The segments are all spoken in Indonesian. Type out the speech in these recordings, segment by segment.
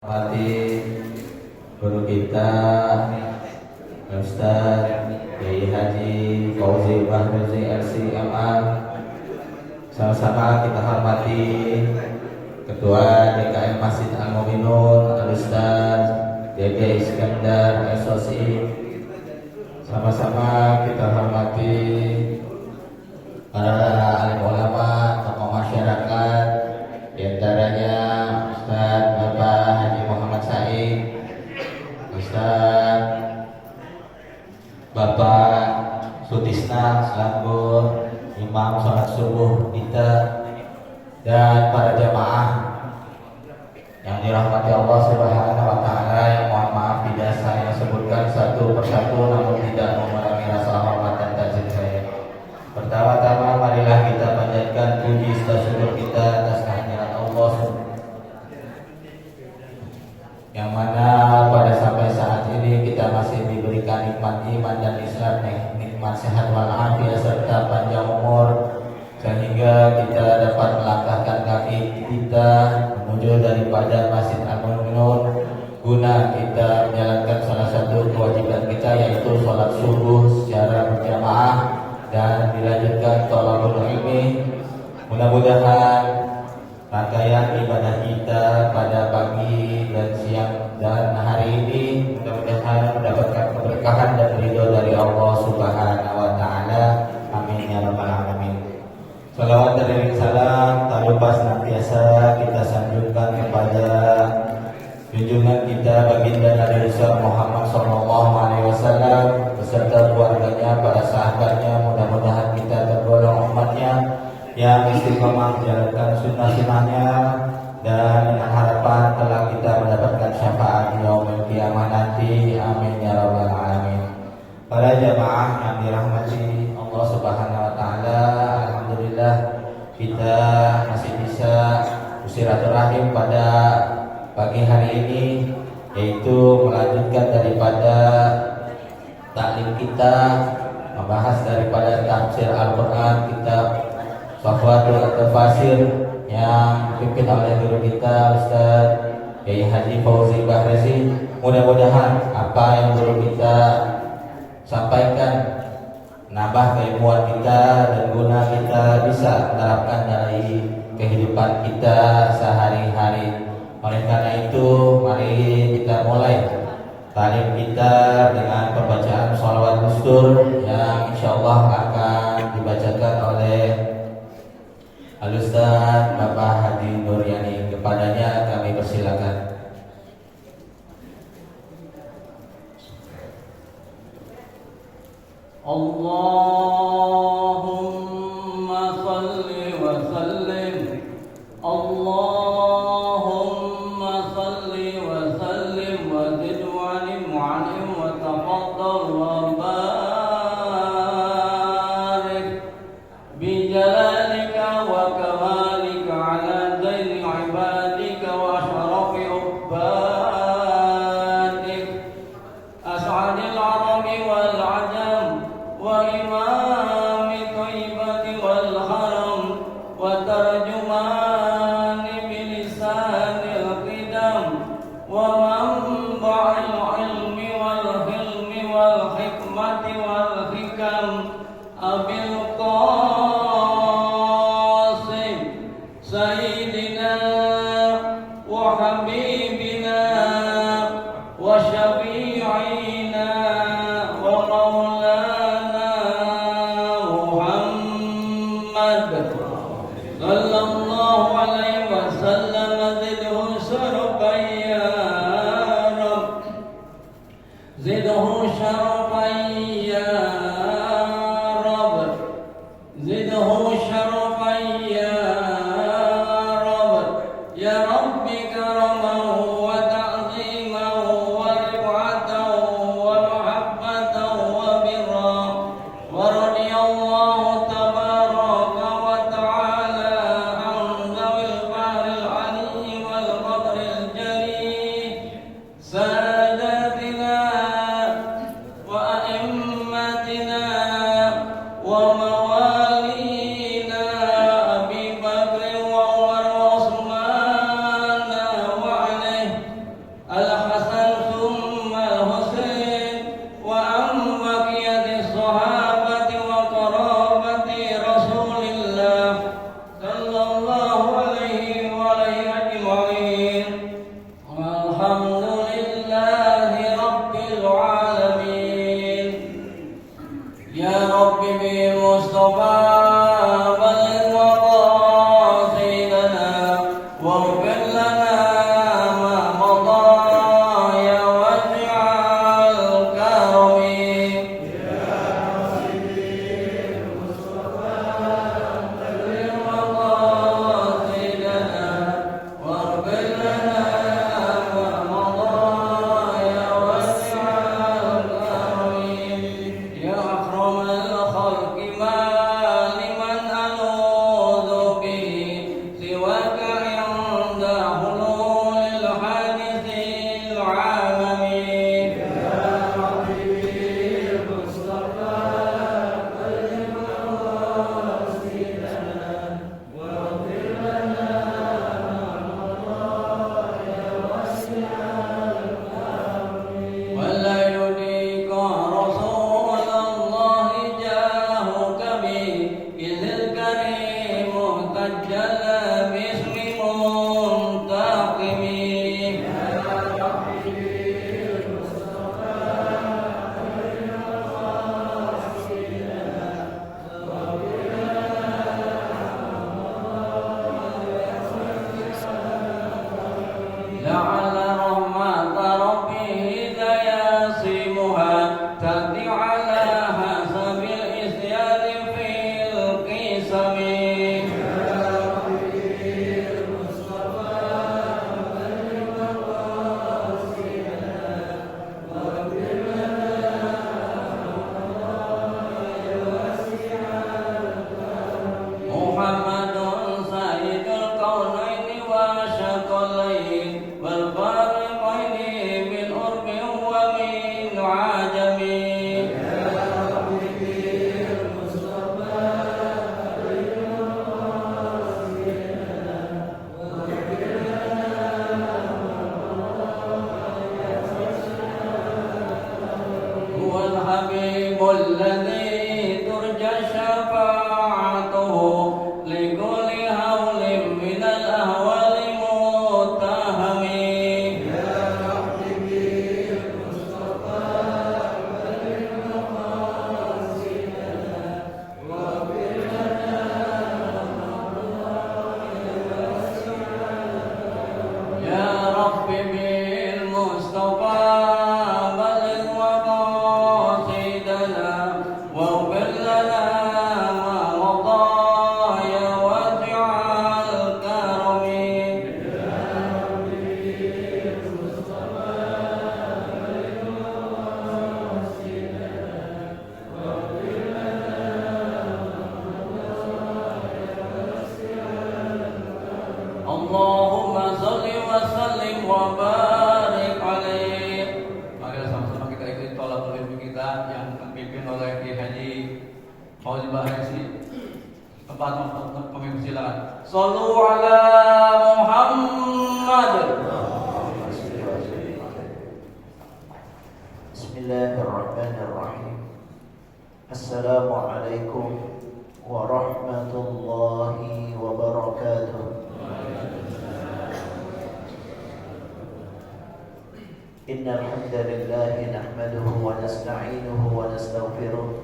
Hormati guru kita Ustaz Kiai Haji Fauzi Bahruzi LCMA. Sama-sama kita hormati Ketua DKM Masjid Al-Mu'minun Al-Ustaz DD Iskandar SOSI. Sama-sama kita hormati para alim ulama, tokoh masyarakat, diantaranya Ustaz Bapak Haji Muhammad Said, Ustaz Bapak Sutisna selaku imam sholat subuh kita, dan para jamaah yang dirahmati Allah Subhanahu wa Ta'ala, yang mohon maaf tidak saya sebutkan satu persatu, namun tidak mengurangi rasa hormat dan takzim saya. Pertama-tama marilah kita panjatkan puji serta syukur kita atas kehadirat Allah yang mana pada sampai saat ini kita masih diberikan nikmat iman dan Islam, nikmat sehat walafiat serta panjang umur, sehingga kita dapat melangkahkan kaki kita menuju daripada Masjid Al-Mu'minun guna kita menjalankan salah satu kewajiban kita, yaitu sholat subuh secara berjamaah dan dilanjutkan thalabul ilmi. Mudah-mudahan rangkaian ibadah kita pada pagi dan siang dan hari ini mudah-mudahan mendapatkan keberkahan dan ridho dari Allah Subhanahu wa Ta'ala. Amin ya rabbal alamin. Salawat dan salam tak lupa senantiasa kita sanjungkan kepada junjungan kita baginda Nabi Muhammad SAW beserta keluarganya, para sahabatnya. Mudah-mudahan kita tergolong umatnya yang istiqomah menjalankan sunnah-sunnahnya, dan dengan harapan telah kita mendapatkan syafaat yaumil qiyamah nanti. Amin ya rabbal alamin. Para jamaah yang dirahmati Allah Subhanahu wa Ta'ala, alhamdulillah kita masih bisa bersilaturahim pada pagi hari ini, yaitu melanjutkan daripada taklim kita, membahas daripada tafsir Al-Quran, kitab Safwatul Tafasir yang dipimpin oleh guru kita Ustaz Kiai Haji Fauzi Bahruzi. Mudah-mudahan apa yang guru kita sampaikan nambah keilmuan kita dan guna kita bisa menerapkan dari kehidupan kita sehari-hari. Oleh karena itu, mari kita mulai talim kita dengan pembacaan sholawat Gustur yang insyaallah akan dibacakan oleh Al-Ustaz Bapak Hadi Nuryani. Kepadanya kami persilakan. Allahumma salli wa sallim, Allahumma salli wa sallim wa zid wa anim wa tafaddal wa barik bi jalalika wa kamalika ala zaini ibadika wa ashrafi ubadik as'adil arabi wal ajam wa imami thayyibati wal haram wa tarjumani bilisanil qidam wa manba'il ilmi wal hilmi wal hikmati wal hikam abil qasim sayyidina wa habibina wa syafi'ina wa maulana Muhammad sallallahu alaihi wasallam zidhu surban ya الحسن ثم الحسين وعن بقية الصحابة وقرابة رسول الله صلى الله عليه وآله أجمعين والحمد لله رب العالمين. يا رب بالمصطفى بلغ مقاصدنا واغفر لنا ما مضى يا واسع الكرم. بلغ مقاصدنا واغفر لنا ما مضى يا واسع الكرم. يا أكرم الخلق ما لمن ألوذ به سواك عند حلول الحادث العالم. ولا يديك رسول الله جاهك به إذ الكريم تجل باسم منتقم. لعل رحمة ربه يصمها تأتي على حسب الإسيان في القسم. محمد سيد الكونين والشقلين والفارقين من قرب ومن عجم. هو الحبيب الذي ترجى شفاعته لكل هول من الأهوال متهم. يا رب بالمصطفى بلغ مقاصدنا واغفر لنا ما مضى يا واسع الكرم. اللهم صل وسلم وبارك عليه. Mari sama-sama kita ikuti tolak ilmu kita yang dipimpin oleh Kiai Haji Fauzi Bahresi. Tempat pemimpin silakan. Shallu ala Muhammad. Bismillahirrahmanirrahim. Assalamualaikum warahmatullahi wabarakatuh. Innal hamdalillah nahmaduhu wa nasta'inuhu wa nastaghfiruh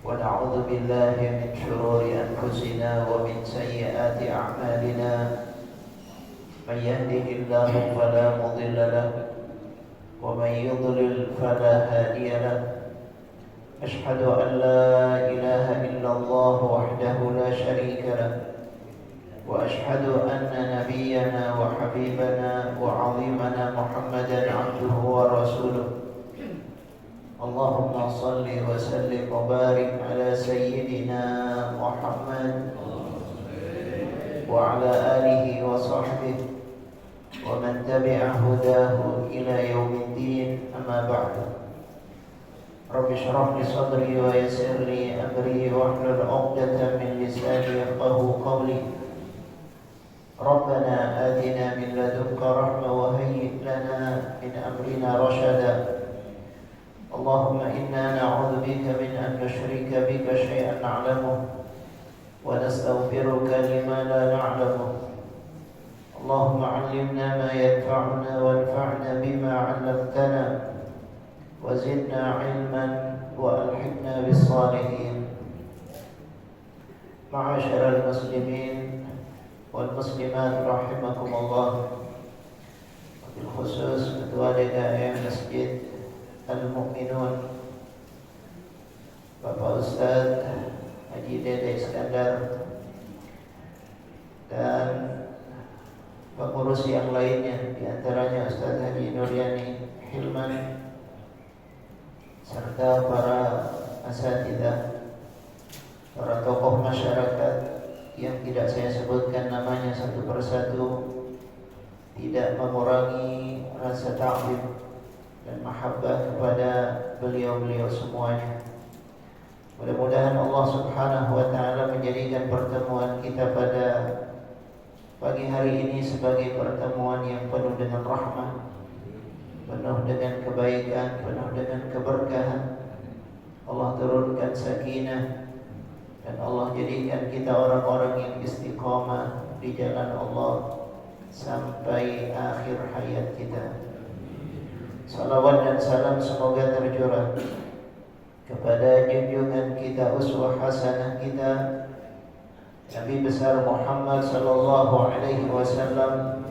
wa na'udzu billahi min shururi anfusina wa min sayyiati a'malina. Man yahdihillahu fala mudilla lahu wa man yudlil fala hadiya lahu. Ashhadu an la ilaha illallah wahdahu la sharika lahu وأشهد أن نبينا وحبيبنا وعظيمنا محمدا عبده ورسوله. اللهم صل وسلم وبارك على سيدنا محمد وعلى آله وصحبه ومن تبع هداه إلى يوم الدين. أما بعد. رب اشرح لي صدري ويسر لي أمري واحلل عقدة من لساني يفقهوا قولي. ربنا آتنا من لدنك رحمة وهيئ لنا واهدنا رشدا اللهم إنا نعوذ بك من أن نشرك بك شيئا نعلمه ونستغفرك لما لا نعلمه اللهم علمنا ما ينفعنا وانفعنا بما علمتنا وزدنا علما وألحقنا بالصالحين. معاشر المسلمين والمسلمات رحمكم الله. Bilkhusus Ketua DKM Masjid Al-Mu'minun Bapak Ustadz Haji Dede Iskandar dan pengurus yang lainnya, diantaranya Ustadz Haji Nuryani Hilman serta para asatidzah, para tokoh masyarakat yang tidak saya sebutkan namanya satu persatu, tidak mengurangi rasa ta'zim dan mahabbah kepada beliau-beliau semuanya. Mudah-mudahan Allah Subhanahu wa taala menjadikan pertemuan kita pada pagi hari ini sebagai pertemuan yang penuh dengan rahmah, penuh dengan kebaikan, penuh dengan keberkahan. Allah turunkan sakinah dan Allah jadikan kita orang-orang yang istiqamah di jalan Allah sampai akhir hayat kita. Salawat dan salam semoga tercurah kepada junjungan kita, uswah hasanah kita, Nabi besar Muhammad sallallahu alaihi wasallam,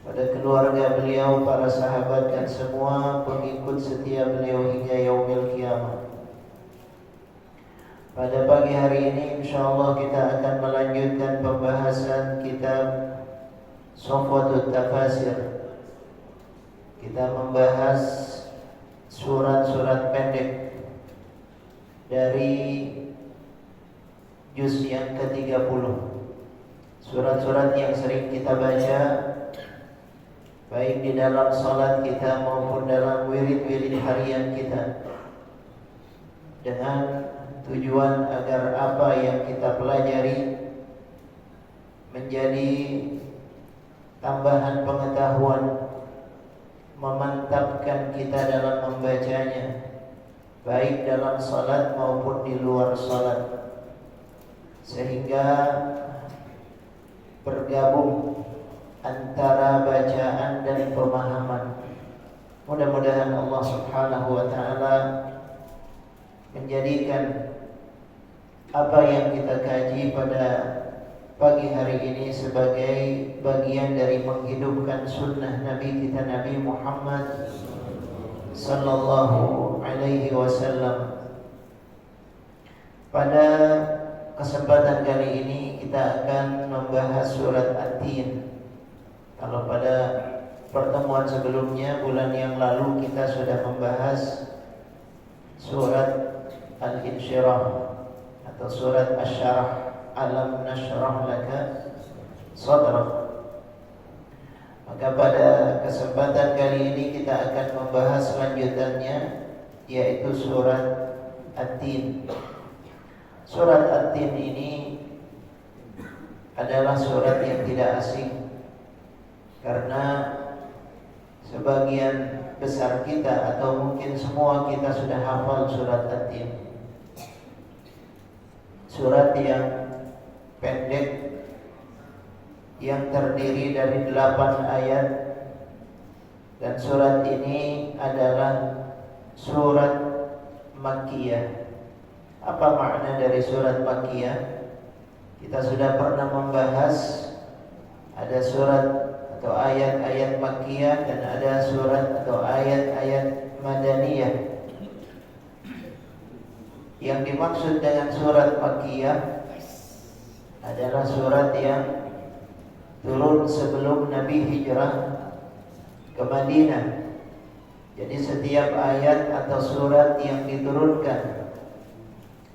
pada keluarga beliau, para sahabat dan semua pengikut setia beliau hingga yaumil qiyamah. Pada pagi hari ini insyaallah kita akan melanjutkan pembahasan kitab Safwatut Tafasir. Kita membahas surat-surat pendek dari juz yang ke-30. Surat-surat yang sering kita baca baik di dalam salat kita maupun dalam wirid-wirid harian kita, dengan tujuan agar apa yang kita pelajari menjadi tambahan pengetahuan, memantapkan kita dalam membacanya, baik dalam salat maupun di luar salat, sehingga bergabung antara bacaan dan pemahaman. Mudah-mudahan Allah Subhanahu wa taala menjadikan apa yang kita kaji pada pagi hari ini sebagai bagian dari menghidupkan sunnah Nabi kita, Nabi Muhammad sallallahu alaihi wasallam. Pada kesempatan kali ini kita akan membahas surat At-Tin. Kalau pada pertemuan sebelumnya, bulan yang lalu, kita sudah membahas surat Al-Insyirah atau surat Asy-Syarah, Alam Nashrah Laka Sadrak. Maka pada kesempatan kali ini kita akan membahas lanjutannya, yaitu surat At-Tin. Surat At-Tin ini adalah surat yang tidak asing, karena sebagian besar kita atau mungkin semua kita sudah hafal surat At-Tin. Surat yang pendek yang terdiri dari 8 ayat, dan surat ini adalah surat Makkiyah. Apa makna dari surat Makkiyah? Kita sudah pernah membahas ada surat atau ayat-ayat Makkiyah dan ada surat atau ayat-ayat Madaniyah. Yang dimaksud dengan surat Makkiyah adalah surat yang turun sebelum Nabi hijrah ke Madinah. Jadi setiap ayat atau surat yang diturunkan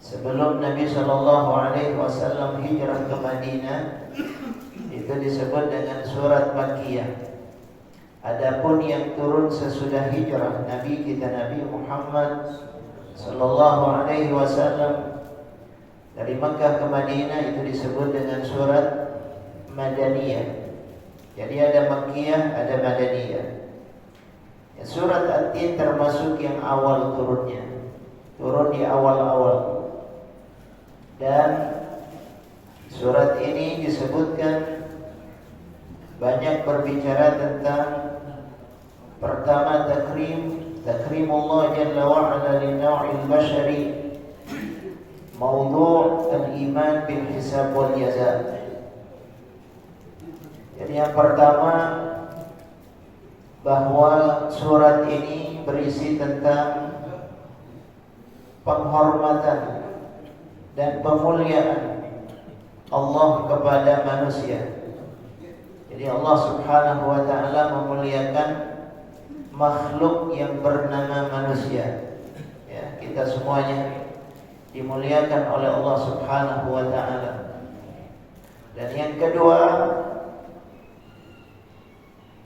sebelum Nabi SAW hijrah ke Madinah itu disebut dengan surat Makkiyah. Adapun yang turun sesudah hijrah Nabi kita, Nabi Muhammad SAW dari Makkah ke Madinah, itu disebut dengan surat Madaniyah. Jadi ada Makkiyah, ada Madaniyah. Ya, surat At-Tin termasuk yang awal turunnya, turun di awal-awal. Dan surat ini disebutkan banyak berbicara tentang pertama takrimullah jalla wa ala lin-naw'il bashari, mawdu' al-iman bil hisab wal jaza. Jadi yang pertama, bahwa surat ini berisi tentang penghormatan dan pemuliaan Allah kepada manusia. Jadi Allah Subhanahu wa ta'ala memuliakan makhluk yang bernama manusia. Ya, kita semuanya dimuliakan oleh Allah Subhanahu wa ta'ala. Dan yang kedua,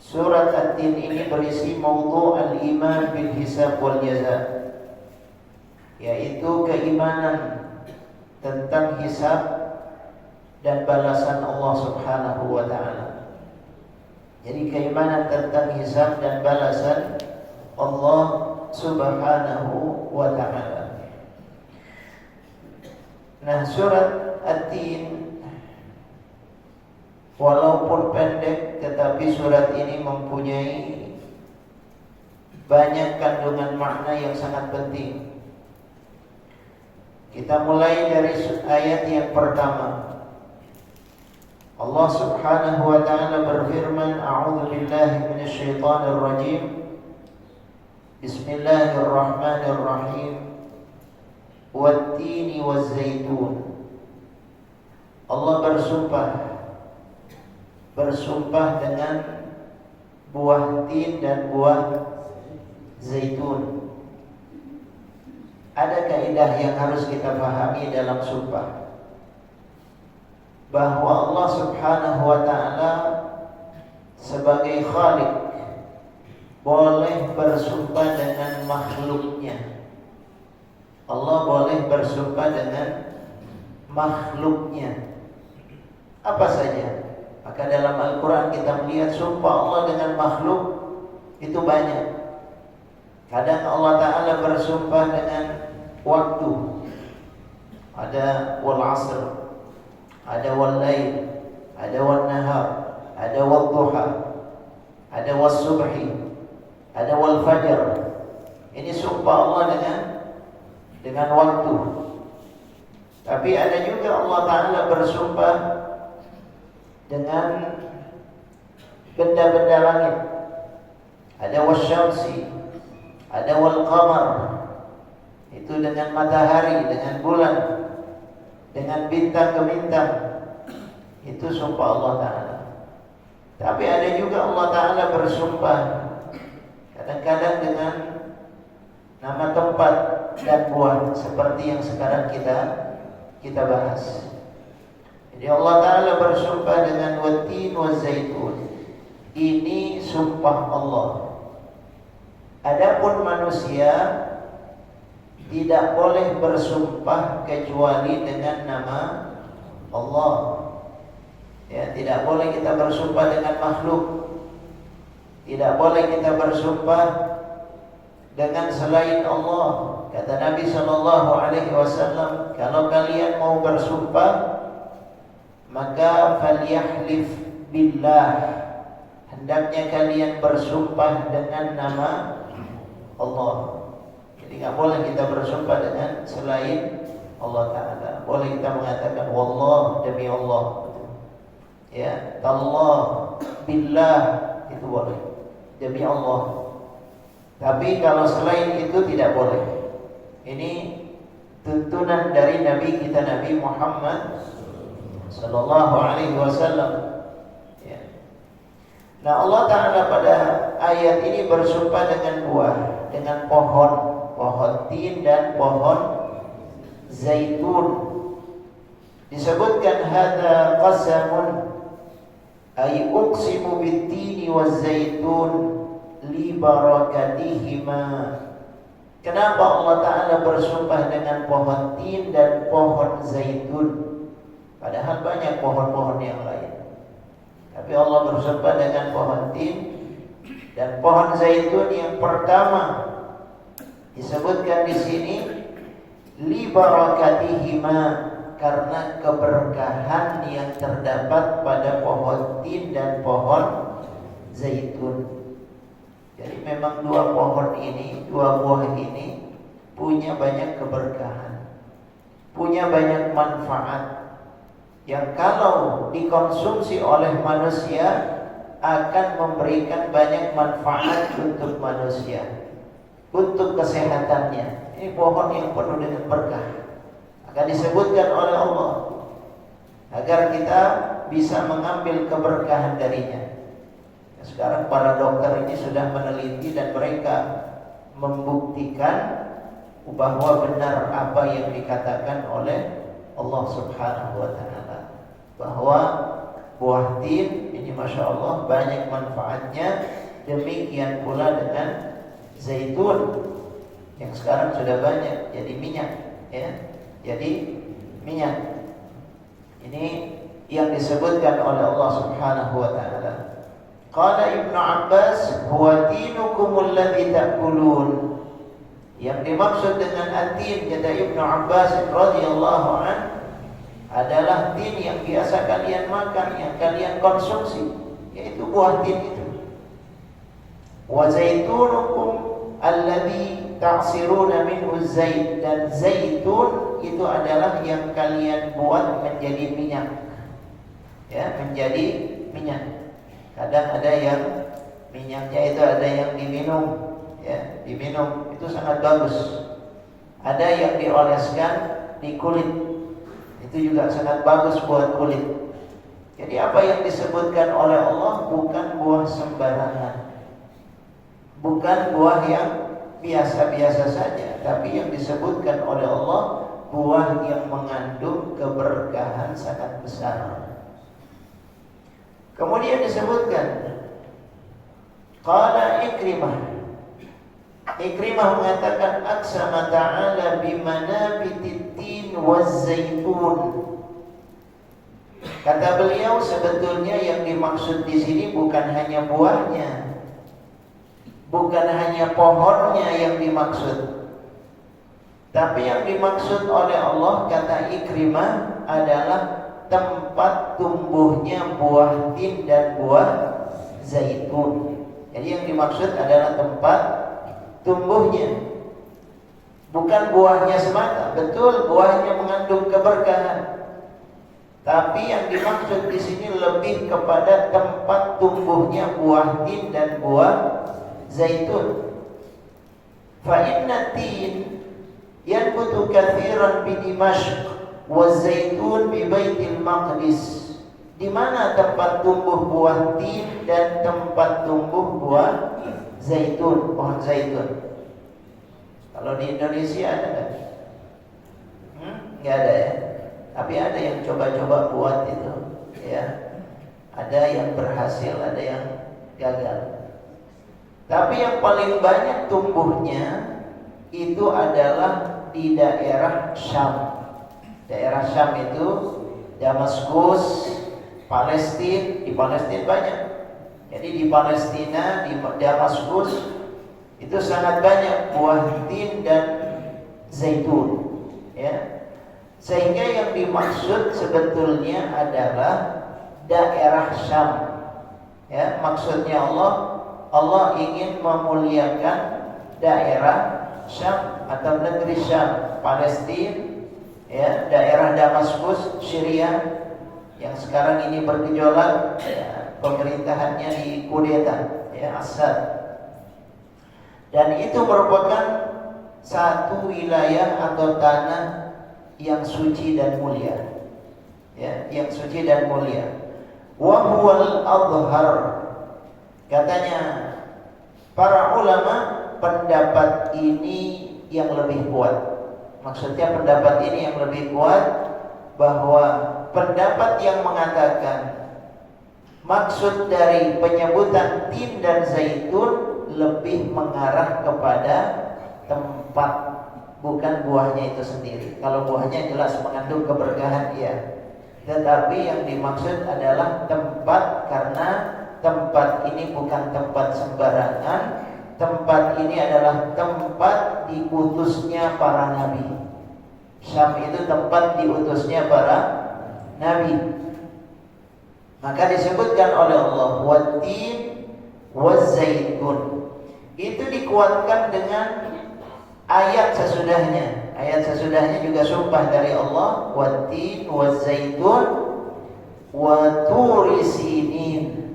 surat At-Tin ini berisi mawdu' al-iman bil hisab wal jaza, yaitu keimanan tentang hisab dan balasan Allah Subhanahu wa ta'ala. Jadi keimanan tentang hisab dan balasan Allah Subhanahu wa ta'ala. Nah, surat At-Tin walaupun pendek, tetapi surat ini mempunyai banyak kandungan makna yang sangat penting. Kita mulai dari ayat yang pertama. Allah Subhanahu wa ta'ala berfirman, A'udzu billahi minasyaitonir rajim. Bismillahirrahmanirrahim. Wat-tini waz-zaitun. Allah bersumpah dengan buah tin dan buah zaitun. Ada kaidah yang harus kita pahami dalam sumpah, bahwa Allah Subhanahu wa ta'ala sebagai Khaliq boleh bersumpah dengan makhluknya. Allah boleh bersumpah dengan makhluknya apa saja. Maka dalam Al-Quran kita melihat sumpah Allah dengan makhluk itu banyak. Kadang Allah Ta'ala bersumpah dengan waktu, ada wal asr, ada wal lail, ada wal nahar, ada wal duha, ada wal subhi, ada wal fajr. Ini sumpah Allah dengan waktu. Tapi ada juga Allah Ta'ala bersumpah dengan benda-benda langit. Ada wasyamsi, ada wal qamar, itu dengan matahari, dengan bulan, dengan bintang ke bintang. Itu sumpah Allah Ta'ala. Tapi ada juga Allah Ta'ala bersumpah kadang-kadang dengan nama tempat dan buah, seperti yang sekarang kita bahas. Jadi Allah Ta'ala bersumpah dengan wat-tin waz-zaitun. Ini sumpah Allah. Adapun manusia tidak boleh bersumpah kecuali dengan nama Allah. Ya, tidak boleh kita bersumpah dengan makhluk. Tidak boleh kita bersumpah dengan selain Allah. Kata Nabi SAW, kalau kalian mau bersumpah, maka falyahlif billah, hendaknya kalian bersumpah dengan nama Allah. Jadi nggak boleh kita bersumpah dengan selain Allah Ta'ala. Boleh kita mengatakan wallah, demi Allah, ya, tallah, billah, itu boleh, demi Allah. Tapi kalau selain itu tidak boleh. Ini tuntunan dari Nabi kita, Nabi Muhammad Sallallahu Alaihi Wasallam. Ya. Nah, Allah Ta'ala pada ayat ini bersumpah dengan buah, dengan pohon tin dan pohon zaitun. Disebutkan hadza qasamun ay uqsimu bit-tini waz-zaitun li barakatihima. Kenapa Allah Ta'ala bersumpah dengan pohon tin dan pohon zaitun? Padahal banyak pohon-pohon yang lain. Tapi Allah bersumpah dengan pohon tin Dan pohon zaitun yang pertama disebutkan di sini li barakatihima, karena keberkahan yang terdapat pada pohon tin dan pohon zaitun. Jadi memang dua pohon ini, dua buah ini punya banyak keberkahan, punya banyak manfaat yang kalau dikonsumsi oleh manusia akan memberikan banyak manfaat untuk manusia, untuk kesehatannya. Ini pohon yang penuh dengan berkah, akan disebutkan oleh Allah agar kita bisa mengambil keberkahan darinya. Sekarang para dokter ini sudah meneliti dan mereka membuktikan bahwa benar apa yang dikatakan oleh Allah Subhanahu wa taala, bahwa buah tin ini Masya Allah banyak manfaatnya. Demikian pula dengan zaitun yang sekarang sudah banyak jadi minyak, ya, jadi minyak. Ini yang disebutkan oleh Allah Subhanahu wa taala. Qala Ibnu Abbas huwa tinukumul ladzi ta'kulun. Yang dimaksud dengan atin, kata Ibnu Abbas radhiyallahu an, adalah tin yang biasa kalian makan, yang kalian konsumsi, yaitu buah tin itu. Wa zaitunukum alladzi ta'siruna minhu zait, dan zaitun itu adalah yang kalian buat menjadi minyak, ya, menjadi minyak. Kadang ada yang minyaknya itu ada yang diminum, ya, diminum itu sangat bagus. Ada yang dioleskan di kulit, itu juga sangat bagus buat kulit. Jadi apa yang disebutkan oleh Allah bukan buah sembarangan, bukan buah yang biasa-biasa saja, tapi yang disebutkan oleh Allah buah yang mengandung keberkahan sangat besar. Kemudian disebutkan qala Ikrimah mengatakan aqsama ta'ala bimanabitit tin waz zaitun. Kata beliau, sebetulnya yang dimaksud di sini bukan hanya buahnya, bukan hanya pohonnya yang dimaksud, tapi yang dimaksud oleh Allah, kata Ikrimah, adalah tempat tumbuhnya buah tin dan buah zaitun. Jadi yang dimaksud adalah tempat tumbuhnya, bukan buahnya semata. Betul, buahnya mengandung keberkahan, tapi yang dimaksud di sini lebih kepada tempat tumbuhnya buah tin dan buah zaitun. Fa inna tin yanbutu katsiran bi Dimashq wa zaitun bi Baitil Maqdis. Di mana tempat tumbuh buah tin dan tempat tumbuh buah zaitun, pohon zaitun? Kalau di Indonesia ada nggak? Nggak ada ya. Tapi ada yang coba-coba buat itu, ya. Ada yang berhasil, ada yang gagal. Tapi yang paling banyak tumbuhnya itu adalah di daerah Syam. Daerah Syam itu Damaskus, Palestina. Di Palestina banyak. Jadi di Palestina, di Damaskus itu sangat banyak buah tin dan zaitun, ya. Sehingga yang dimaksud sebetulnya adalah daerah Syam, ya. Maksudnya Allah ingin memuliakan daerah Syam atau negeri Syam, Palestina, ya, daerah Damaskus, Syria yang sekarang ini bergejolak, ya, pemerintahannya dikudeta, ya, Assad. Dan itu merupakan satu wilayah atau tanah yang suci dan mulia, ya, yang suci dan mulia. Wa huwal adhhar. Katanya para ulama, pendapat ini yang lebih kuat. Maksudnya pendapat ini yang lebih kuat, bahwa pendapat yang mengatakan maksud dari penyebutan tin dan zaitun lebih mengarah kepada tempat, bukan buahnya itu sendiri. Kalau buahnya jelas mengandung keberkahan, iya. Tetapi yang dimaksud adalah tempat, karena tempat ini bukan tempat sembarangan. Tempat ini adalah tempat diutusnya para nabi. Syam itu tempat diutusnya para nabi. Maka disebutkan oleh Allah wat-tin waz-zaitun. Itu dikuatkan dengan ayat sesudahnya. Ayat sesudahnya juga sumpah dari Allah, wat-tin waz-zaitun wa turi sinin.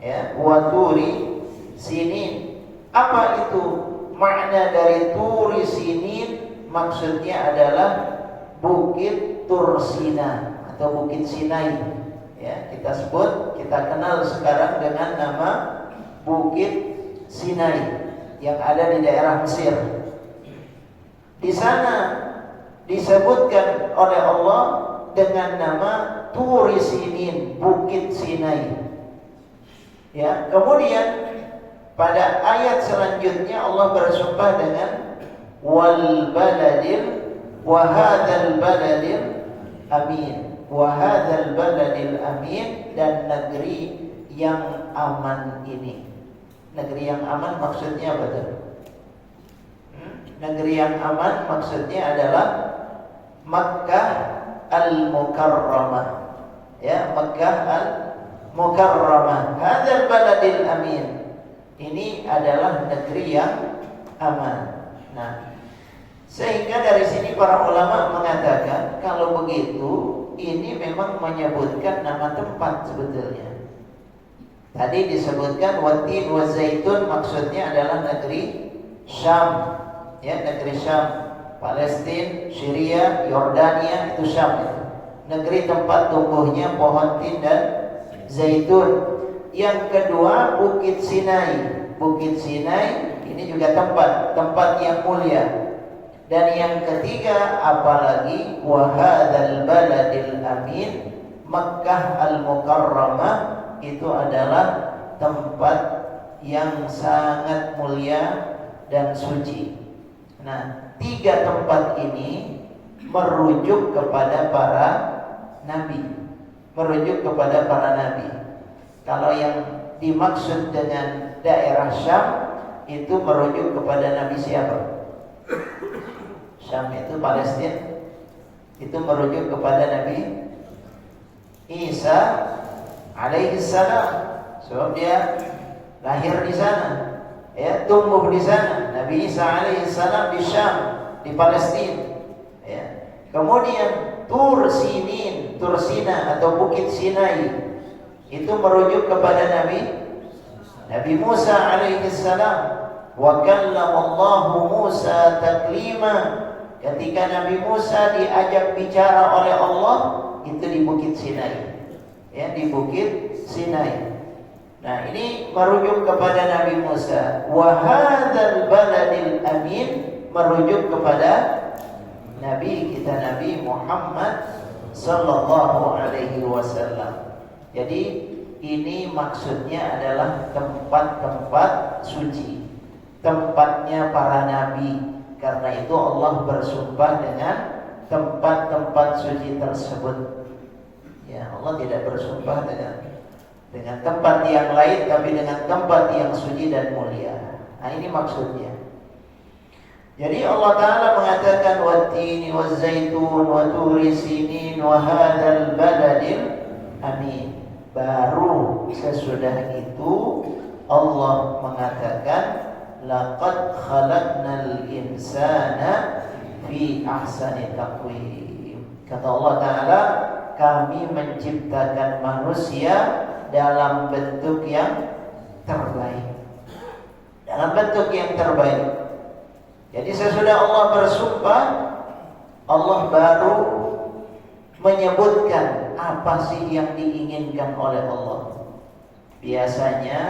Ya, wa turi sinin. Apa itu makna dari turi sinin? Maksudnya adalah Bukit Tursina atau Bukit Sinai. Ya, kita sebut, kita kenal sekarang dengan nama Bukit Sinai yang ada di daerah Mesir. Di sana disebutkan oleh Allah dengan nama Turi Sinin, Bukit Sinai. Ya, kemudian pada ayat selanjutnya Allah bersumpah dengan wal baladil wa hadzal baladil amin, wa hadzal baladil amin, dan negeri yang aman ini. Negeri yang aman maksudnya apa tuh? Negeri yang aman maksudnya adalah Makkah al-Mukarramah. Ya, Makkah al-Mukarramah. Hadzal baladil amin. Ini adalah negeri yang aman. Nah, sehingga dari sini para ulama mengatakan kalau begitu ini memang menyebutkan nama tempat sebetulnya. Tadi disebutkan wat-tin waz-zaitun, maksudnya adalah negeri Syam. Ya, negeri Syam, Palestina, Syria, Yordania, itu Syam itu. Negeri tempat tumbuhnya pohon tin dan zaitun. Yang kedua Bukit Sinai. Bukit Sinai ini juga tempat yang mulia. Dan yang ketiga apalagi wa hadzal baladil amin, Makkah al-Mukarramah, itu adalah tempat yang sangat mulia dan suci. Nah, tiga tempat ini merujuk kepada para nabi. Merujuk kepada para nabi. Kalau yang dimaksud dengan daerah Syam itu merujuk kepada nabi siapa? Syam itu Palestina. Itu merujuk kepada Nabi Isa alaihi salam, sebab dia lahir di sana, ya, tumbuh di sana. Nabi Isa alaihi salam di Syam, di Palestina. Ya. Kemudian Tur Sinin, Tur Sina atau Bukit Sinai, itu merujuk kepada Nabi Musa alaihi salam. Wa kallamallahu Musa taklima. Ketika Nabi Musa diajak bicara oleh Allah, itu di Bukit Sinai. Ya, di Bukit Sinai. Nah, ini merujuk kepada Nabi Musa. Wa hadzal baladil amin, merujuk kepada Nabi kita, Nabi Muhammad sallallahu alaihi wasallam. Jadi ini maksudnya adalah tempat-tempat suci, tempatnya para nabi. Karena itu Allah bersumpah dengan tempat-tempat suci tersebut. Ya, Allah tidak bersumpah dengan tempat yang lain, tapi dengan tempat yang suci dan mulia. Nah, ini maksudnya. Jadi Allah Ta'ala mengatakan wat-tini waz-zaitun wa turi sinin wa hadzal baladil amin. Baru sesudah itu Allah mengatakan laqad khalaqnal insana fi ahsani taqwim. Kata Allah Ta'ala, kami menciptakan manusia dalam bentuk yang terbaik. Dalam bentuk yang terbaik. Jadi sesudah Allah bersumpah, Allah baru menyebutkan apa sih yang diinginkan oleh Allah. Biasanya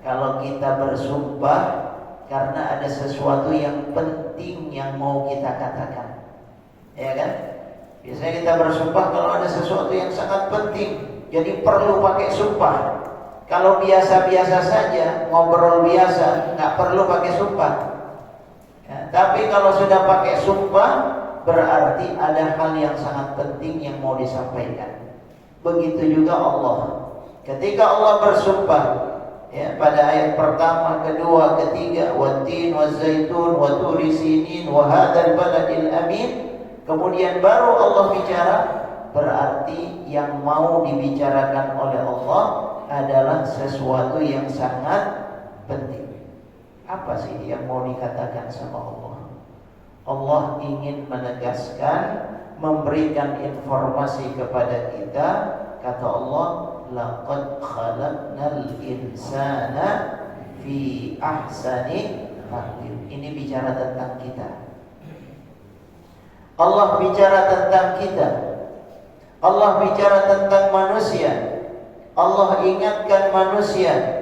kalau kita bersumpah karena ada sesuatu yang penting yang mau kita katakan, ya kan? Biasanya kita bersumpah kalau ada sesuatu yang sangat penting, jadi perlu pakai sumpah. Kalau biasa-biasa saja, ngobrol biasa, nggak perlu pakai sumpah. Ya, tapi kalau sudah pakai sumpah, berarti ada hal yang sangat penting yang mau disampaikan. Begitu juga Allah. Ketika Allah bersumpah, ya, pada ayat pertama, kedua, ketiga, wat-tin waz-zaitun wa turi sinin wa hadzal baladil amin, kemudian baru Allah bicara, berarti yang mau dibicarakan oleh Allah adalah sesuatu yang sangat penting. Apa sih yang mau dikatakan sama Allah? Allah ingin menegaskan, memberikan informasi kepada kita. Kata Allah, laqad khalaqnal insana fi ahsani taqwim. Ini bicara tentang kita. Allah bicara tentang kita. Allah bicara tentang manusia. Allah ingatkan manusia.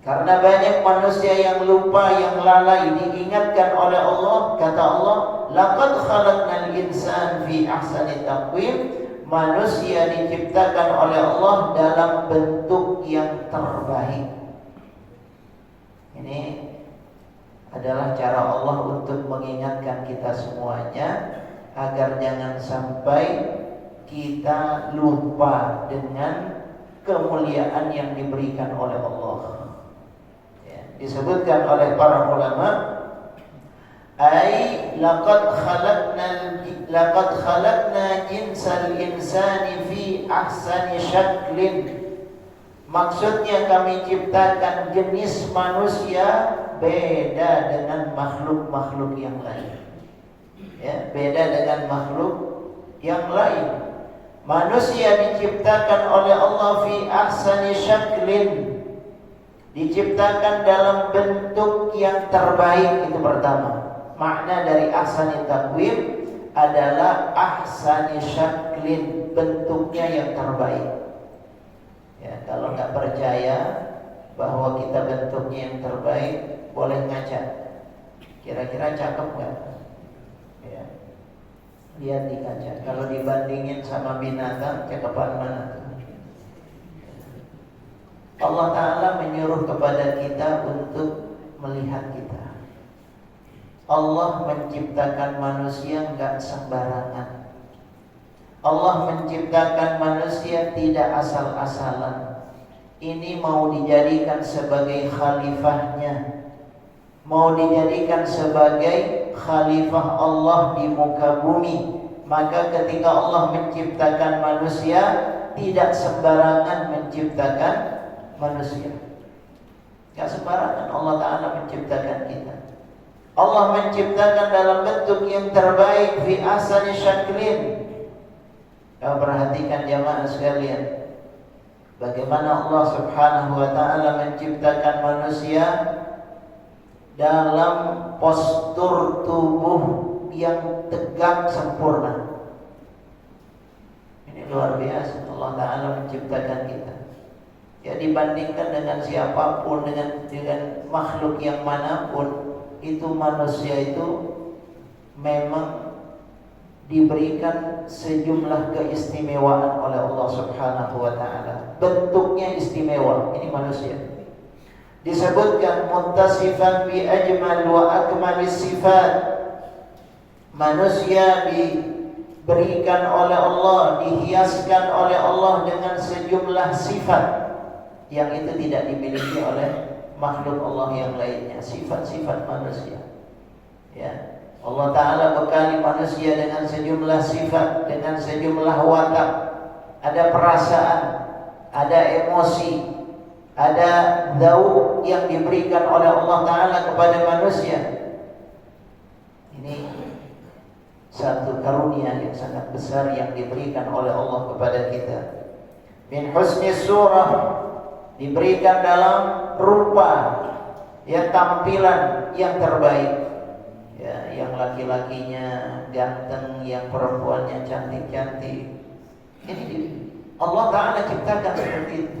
Karena banyak manusia yang lupa, yang lalai, diingatkan oleh Allah. Kata Allah, laqad khalaqnal insana fi ahsani taqwim. Manusia diciptakan oleh Allah dalam bentuk yang terbaik. Ini adalah cara Allah untuk mengingatkan kita semuanya agar jangan sampai kita lupa dengan kemuliaan yang diberikan oleh Allah. Ya, disebutkan oleh para ulama, ay laqad khalaqna jinsal insani fi ahsani syaklin. Maksudnya kami ciptakan jenis manusia beda dengan makhluk-makhluk yang lain. Ya, beda dengan makhluk yang lain. Manusia diciptakan oleh Allah fi ahsani syaklin, diciptakan dalam bentuk yang terbaik. Itu pertama. Makna dari ahsani taqwim adalah ahsani syaklin, bentuknya yang terbaik. Ya, kalau nggak percaya bahwa kita bentuknya yang terbaik, boleh ngaca. Kira-kira cakep nggak? Ya. Lihat di kaca. Kalau dibandingin sama binatang, cakepan mana tuh? Allah Ta'ala menyuruh kepada kita untuk melihat kita. Allah menciptakan manusia enggak sembarangan. Allah menciptakan manusia tidak asal-asalan. Ini mau dijadikan sebagai khalifahnya, mau dijadikan sebagai khalifah Allah di muka bumi. Maka ketika Allah menciptakan manusia, tidak sembarangan menciptakan manusia. Enggak sembarangan Allah Ta'ala menciptakan kita. Allah menciptakan dalam bentuk yang terbaik, fi ahsani syaklin. Kau perhatikan jamaah sekalian, bagaimana Allah Subhanahu wa Ta'ala menciptakan manusia dalam postur tubuh yang tegak sempurna. Ini luar biasa. Allah Ta'ala menciptakan kita. Ya, dibandingkan dengan siapapun, dengan makhluk yang manapun, itu manusia itu memang diberikan sejumlah keistimewaan oleh Allah Subhanahu wa Ta'ala. Bentuknya istimewa. Ini manusia disebutkan muttasifan bi ajmal wa akmalis sifat. Manusia diberikan oleh Allah, dihiaskan oleh Allah dengan sejumlah sifat yang itu tidak dimiliki oleh makhluk Allah yang lainnya. Sifat-sifat manusia, ya, Allah Ta'ala bekali manusia dengan sejumlah sifat, dengan sejumlah watak. Ada perasaan, ada emosi, ada dzauq yang diberikan oleh Allah Ta'ala kepada manusia. Ini satu karunia yang sangat besar yang diberikan oleh Allah kepada kita. Min husni surah, diberikan dalam rupa, ya, tampilan yang terbaik. Ya, yang laki-lakinya ganteng, yang perempuannya cantik-cantik. Ini Allah Ta'ala ciptakan seperti itu.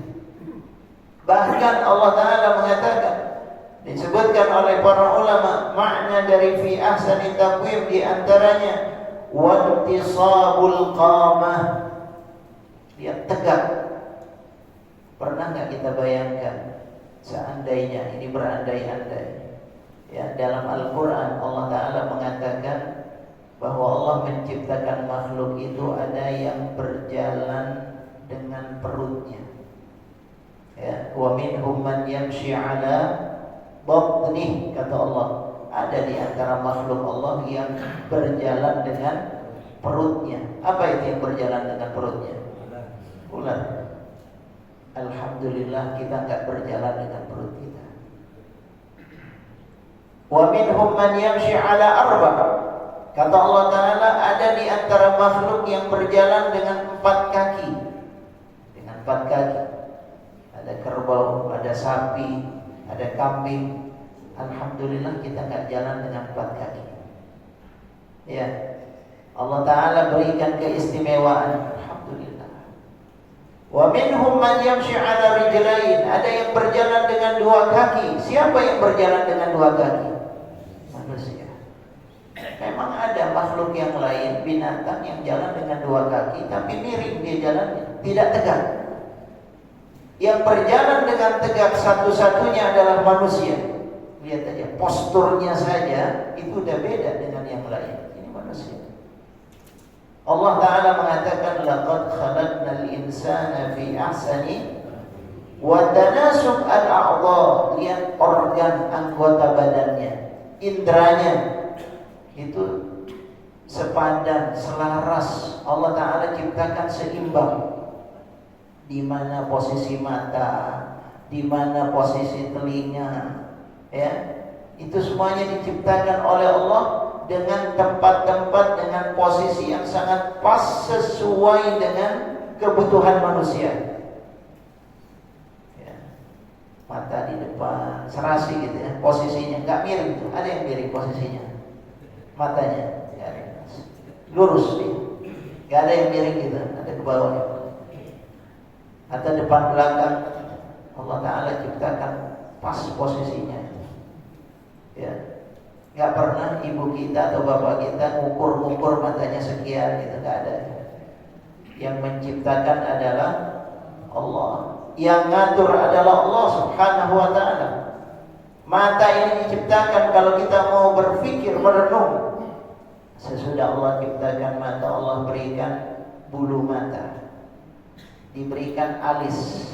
Bahkan Allah Ta'ala mengatakan, disebutkan oleh para ulama, makna dari fi ahsani taqwim di antaranya wantisabul qamah, dia tegak. Pernah nggak kita bayangkan seandainya ini berandai-andai, ya, dalam Al-Quran Allah Ta'ala mengatakan bahwa Allah menciptakan makhluk itu ada yang berjalan dengan perutnya. Ya, wa minhum man yamshi ala batnih, kata Allah. Ada di antara makhluk Allah yang berjalan dengan perutnya. Apa itu yang berjalan dengan perutnya? Ular. Alhamdulillah kita enggak berjalan dengan perut kita. Wa minhum man yamshi ala arba. Kata Allah Ta'ala, ada di antara makhluk yang berjalan dengan 4 kaki. Dengan 4 kaki. Ada kerbau, ada sapi, ada kambing. Alhamdulillah kita enggak jalan dengan 4 kaki. Ya. Allah Ta'ala berikan keistimewaan. Alhamdulillah. Wa minhum man yamshi ala rijlain. Ada yang berjalan dengan 2 kaki. Siapa yang berjalan dengan 2 kaki? Manusia. Memang ada makhluk yang lain, binatang yang jalan dengan 2 kaki, tapi miring dia jalannya, tidak tegak. Yang berjalan dengan tegak satu-satunya adalah manusia. Lihat aja, posturnya saja itu udah beda dengan yang lain. Ini manusia. Allah Ta'ala mengatakan, laqad khalaqnal insana fi ahsani wa tanasub al-a'dha. Lihat organ anggota badannya, indranya itu sepadan, selaras. Allah Ta'ala ciptakan seimbang. Di mana posisi mata, di mana posisi telinga, ya, itu semuanya diciptakan oleh Allah dengan tempat-tempat, dengan posisi yang sangat pas sesuai dengan kebutuhan manusia. Ya. Mata di depan, serasi gitu ya, posisinya nggak miring tuh. Ada yang miring posisinya, matanya ya, lurus nih, nggak ada yang miring gitu, ada ke bawah. Atau depan belakang, Allah Ta'ala ciptakan pas posisinya. Ya, nggak pernah ibu kita atau bapak kita ngukur-ngukur matanya sekian gitu, nggak ada. Yang menciptakan adalah Allah, yang ngatur adalah Allah Subhanahu wa Ta'ala. Mata ini diciptakan kalau kita mau berpikir, merenung. Sesudah Allah ciptakan mata, Allah berikan bulu mata, diberikan alis.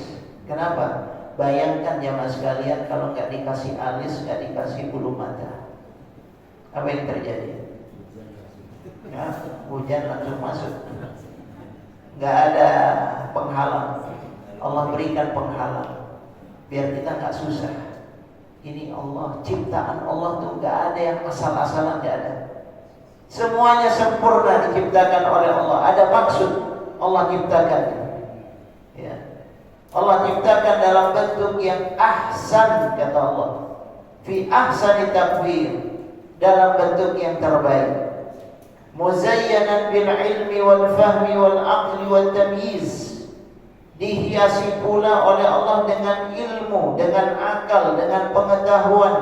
Kenapa? Bayangkan jamaah sekalian, kalau nggak dikasih alis, nggak dikasih bulu mata, apa yang terjadi? Ya, hujan langsung masuk. Nggak ada penghalang. Allah berikan penghalang biar kita nggak susah. Ini Allah, ciptaan Allah tuh nggak ada yang asal-asalan, nggak ada. Semuanya sempurna diciptakan oleh Allah. Ada maksud Allah ciptakan. Ya. Allah ciptakan dalam bentuk yang ahsan, kata Allah. Fi ahsani taqwim, dalam bentuk yang terbaik. Muzayyanan bil ilmi wal fahmi wal aqli wal tamyiz. Dihiasi pula oleh Allah dengan ilmu, dengan akal, dengan pengetahuan.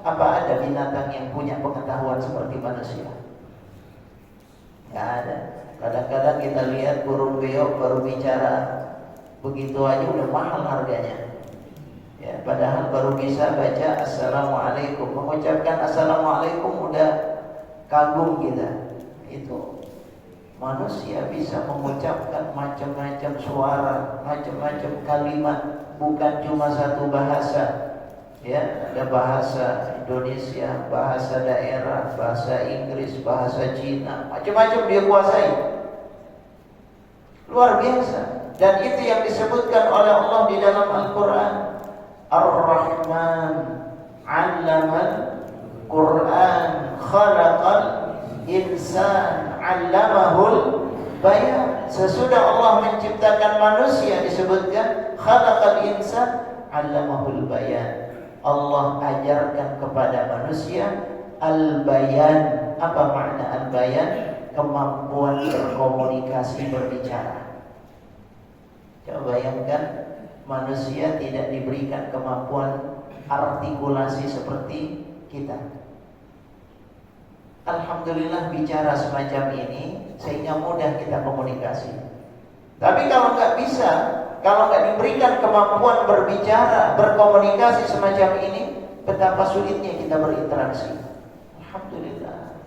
Apa ada binatang yang punya pengetahuan seperti manusia? Nggak ada. Kadang-kadang kita lihat burung beo baru bicara, begitu aja udah mahal harganya. Ya, padahal baru bisa baca assalamualaikum, mengucapkan assalamualaikum udah kagum kita. Itu manusia bisa mengucapkan macam-macam suara, macam-macam kalimat, bukan cuma satu bahasa. Ya, ada bahasa Indonesia, bahasa daerah, bahasa Inggris, bahasa Cina, macam-macam dia kuasai. Luar biasa. Dan itu yang disebutkan oleh Allah di dalam Al-Quran. Ar-Rahman 'allamal Quran, khalaqal insan 'allamahul bayan. Sesudah Allah menciptakan manusia disebutkan khalaqal insan 'allamahul bayan. Allah ajarkan kepada manusia al-bayan. Apa makna al-bayan? Kemampuan berkomunikasi, berbicara. Coba bayangkan, manusia tidak diberikan kemampuan artikulasi seperti kita. Alhamdulillah bicara semacam ini sehingga mudah kita komunikasi. Tapi kalau nggak bisa, kalau nggak diberikan kemampuan berbicara, berkomunikasi semacam ini, betapa sulitnya kita berinteraksi. Alhamdulillah.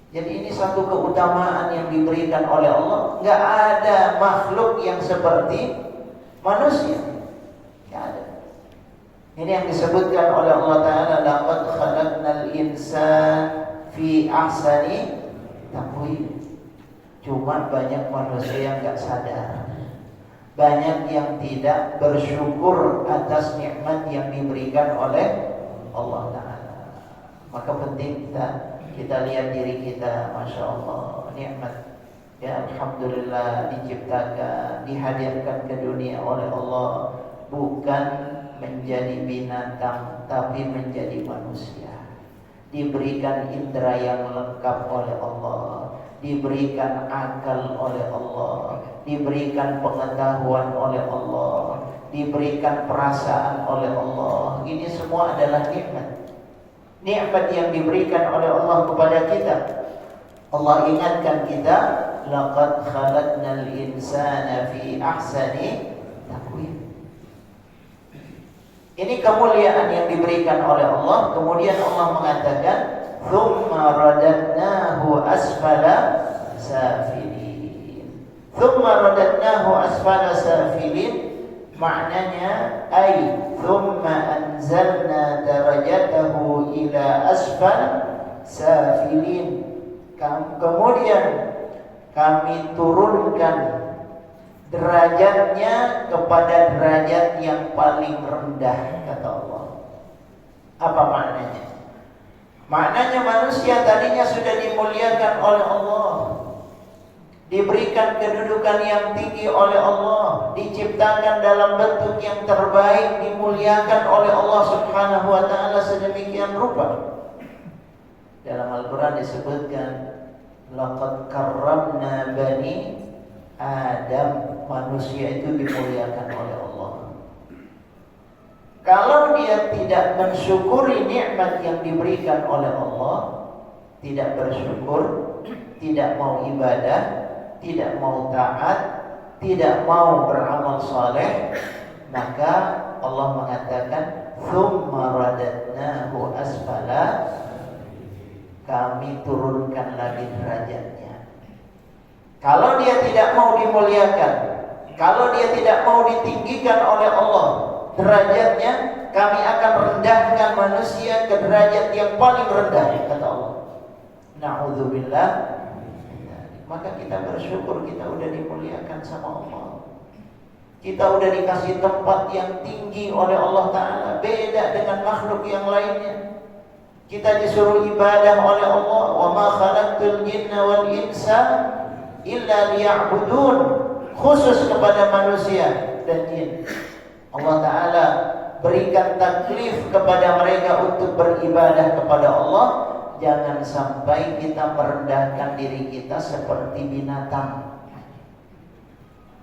Jadi ini satu keutamaan yang diberikan oleh Allah. Nggak ada makhluk yang seperti manusia. Ini yang disebutkan oleh Allah Ta'ala, laqad khalaqnal insana fi ahsani taqwim. Cuma banyak manusia yang gak sadar, banyak yang tidak bersyukur atas nikmat yang diberikan oleh Allah Ta'ala. Maka penting kita lihat diri kita, Masya Allah, nikmat. Ya, Alhamdulillah diciptakan, dihadirkan ke dunia oleh Allah, bukan menjadi binatang, tapi menjadi manusia. Diberikan indera yang lengkap oleh Allah, diberikan akal oleh Allah, diberikan pengetahuan oleh Allah, diberikan perasaan oleh Allah. Ini semua adalah nikmat. Nikmat yang diberikan oleh Allah kepada kita. Allah ingatkan kita, laqad khalaqnal insana fi ahsani taqwim. Ini kemuliaan yang diberikan oleh Allah. Kemudian Allah mengatakan, thumma radadnahu asfala safilin. Thumma radadnahu asfala safilin, maknanya ay thumma anzalna darajatahu ila asfal safilin. Kemudian kami turunkan derajatnya kepada derajat yang paling rendah, kata Allah. Apa maknanya? Maknanya manusia tadinya sudah dimuliakan oleh Allah, diberikan kedudukan yang tinggi oleh Allah, diciptakan dalam bentuk yang terbaik, dimuliakan oleh Allah Subhanahu wa Ta'ala sedemikian rupa. Dalam Al-Quran disebutkan, laqad karramna bani Adam. Manusia itu dimuliakan oleh Allah. Kalau dia tidak mensyukuri nikmat yang diberikan oleh Allah, tidak bersyukur, tidak mau ibadah, tidak mau taat, tidak mau beramal saleh, maka Allah mengatakan, thumma radadnahu asfala, kami turunkan lagi derajatnya. Kalau dia tidak mau dimuliakan, kalau dia tidak mau ditinggikan oleh Allah derajatnya, kami akan rendahkan manusia ke derajat yang paling rendah, kata Allah. Na'udzubillah. Maka kita bersyukur kita udah dimuliakan sama Allah. Kita udah dikasih tempat yang tinggi oleh Allah Ta'ala, beda dengan makhluk yang lainnya. Kita disuruh ibadah oleh Allah, wa ma khalaqtul jinna wal insa illa liya'budun, khusus kepada manusia dan jin. Allah Ta'ala berikan taklif kepada mereka untuk beribadah kepada Allah. Jangan sampai kita merendahkan diri kita seperti binatang.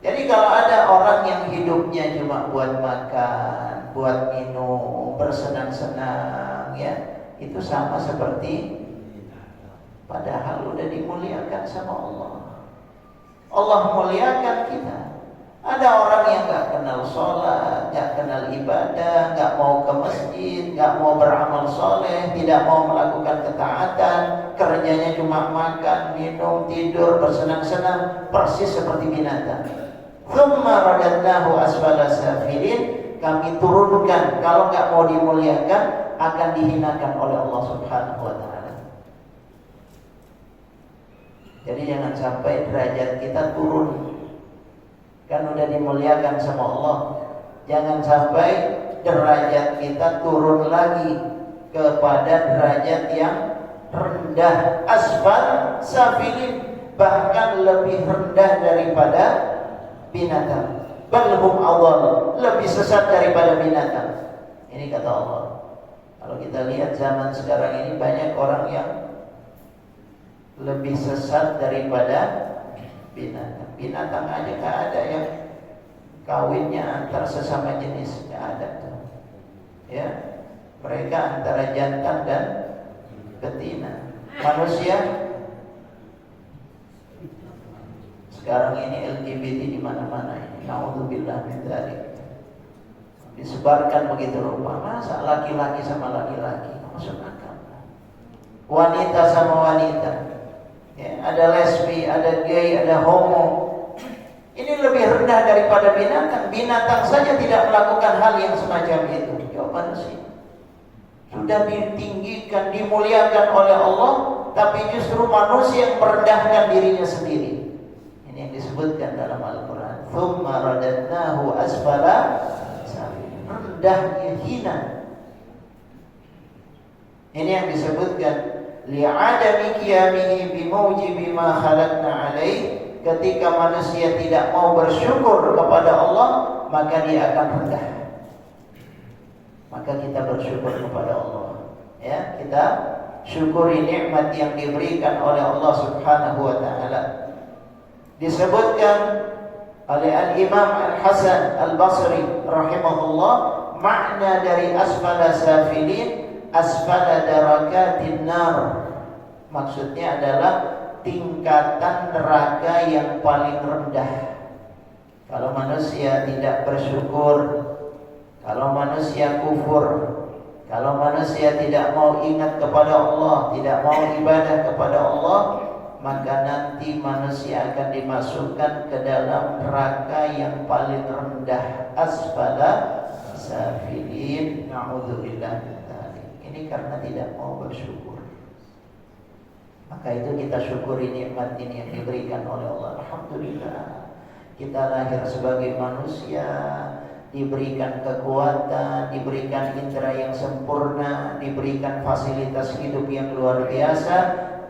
Jadi kalau ada orang yang hidupnya cuma buat makan, buat minum, bersenang-senang, ya, itu sama seperti, padahal udah dimuliakan sama Allah. Allah muliakan kita. Ada orang yang gak kenal sholat, gak kenal ibadah, gak mau ke masjid, gak mau beramal soleh, tidak mau melakukan ketaatan, kerjanya cuma makan, minum, tidur, bersenang-senang, persis seperti binatang. Thumma radadnahu asfala safilin, kami turunkan. Kalau gak mau dimuliakan, akan dihinakan oleh Allah Subhanahu wa Ta'ala. Jadi jangan sampai derajat kita turun. Kan udah dimuliakan sama Allah. Jangan sampai derajat kita turun lagi kepada derajat yang rendah, asfal safilin, bahkan lebih rendah daripada binatang. Balhum awal, lebih sesat daripada binatang. Ini kata Allah. Kalau kita lihat zaman sekarang ini, banyak orang yang lebih sesat daripada binatang. Binatang aja gak ada yang kawinnya antar sesama jenis, gak ada tuh. Ya, mereka antara jantan dan betina. Manusia sekarang ini LGBT di mana-mana ini. Na'udzubillah min dzalik. Disebarkan begitu rupa. Masa laki-laki sama laki-laki? Masuk akal. Wanita sama wanita. Ya, ada lesbi, ada gay, ada homo. Ini lebih rendah daripada binatang. Binatang saja tidak melakukan hal yang semacam itu. Coba manusia. Sudah ditinggikan, dimuliakan oleh Allah, tapi justru manusia yang merendahkan dirinya sendiri. Ini yang disebutkan dalam Al-Quran. Thumma radadnahu asfala safilin. Rendahnya, hina. Ini yang disebutkan li'adami qiyamihi bimaujibi ma khalaqna alaih. Ketika manusia tidak mau bersyukur kepada Allah, maka dia akan rendah. Maka kita bersyukur kepada Allah. Ya, kita syukuri nikmat yang diberikan oleh Allah Subhanahu wa taala. Disebutkan oleh Al-Imam Al-Hasan Al-Basri rahimahullah, makna dari asfala safilin, asfala darakatin nar. Maksudnya adalah tingkatan neraka yang paling rendah. Kalau manusia tidak bersyukur, kalau manusia kufur, kalau manusia tidak mau ingat kepada Allah, tidak mau ibadah kepada Allah, maka nanti manusia akan dimasukkan ke dalam neraka yang paling rendah, asfala safilin. Na'udzubillah min dzalik. Ini karena tidak mau bersyukur. Maka itu kita syukuri nikmat ini yang diberikan oleh Allah. Alhamdulillah, kita lahir sebagai manusia, diberikan kekuatan, diberikan indera yang sempurna, diberikan fasilitas hidup yang luar biasa.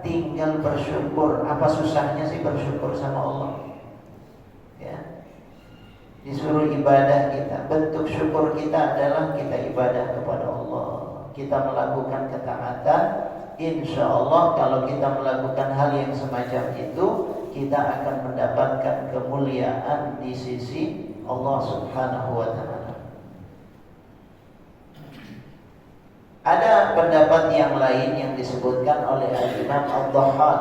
Tinggal bersyukur. Apa susahnya sih bersyukur sama Allah? Ya, disuruh ibadah kita. Bentuk syukur kita adalah kita ibadah kepada Allah, kita melakukan ketaatan. Insya Allah kalau kita melakukan hal yang semacam itu, kita akan mendapatkan kemuliaan di sisi Allah Subhanahu wa ta'ala. Ada pendapat yang lain yang disebutkan oleh Al-Imam Ad-Dhahhak.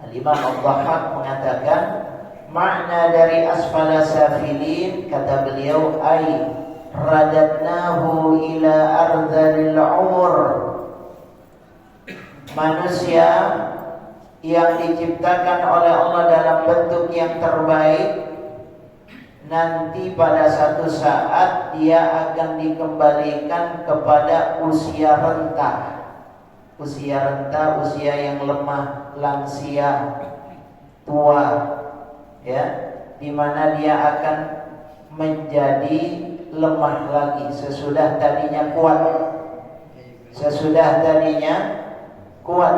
Al-Imam Ad-Dhahhak mengatakan, makna dari asfala safilin, kata beliau, ay radadnahu ila ardhalil umur. Manusia yang diciptakan oleh Allah dalam bentuk yang terbaik, nanti pada satu saat dia akan dikembalikan kepada usia renta. Usia renta, usia yang lemah, lansia, tua, ya, di mana dia akan menjadi lemah lagi. Sesudah tadinya kuat, sesudah tadinya kuat,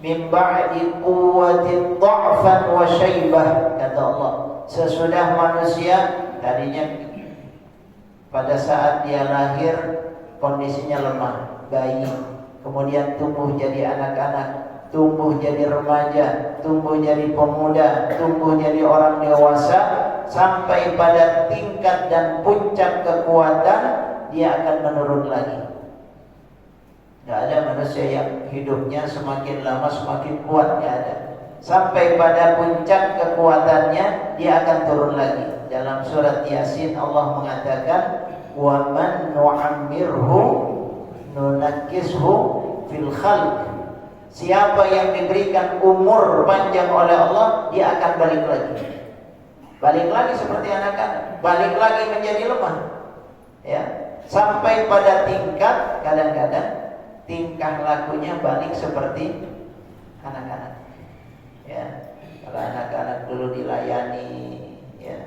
min ba'di quwwatin dha'fan wa syaibah, kata Allah. Sesudah manusia tadinya pada saat dia lahir kondisinya lemah, bayi, kemudian tumbuh jadi anak-anak, tumbuh jadi remaja, tumbuh jadi pemuda, tumbuh jadi orang dewasa, sampai pada tingkat dan puncak kekuatan dia akan menurun lagi. Tidak ada manusia yang hidupnya semakin lama semakin kuat, tidak ada. Sampai pada puncak kekuatannya dia akan turun lagi. Dalam surat Yasin Allah mengatakan, wa man nu'ammirhu nunakkishu fil khalq. Siapa yang diberikan umur panjang oleh Allah, dia akan balik lagi. Balik lagi seperti anak-anak, balik lagi menjadi lemah. Ya, sampai pada tingkat kadang-kadang tingkah lakunya balik seperti anak-anak. Ya, kalau anak-anak dulu dilayani, ya,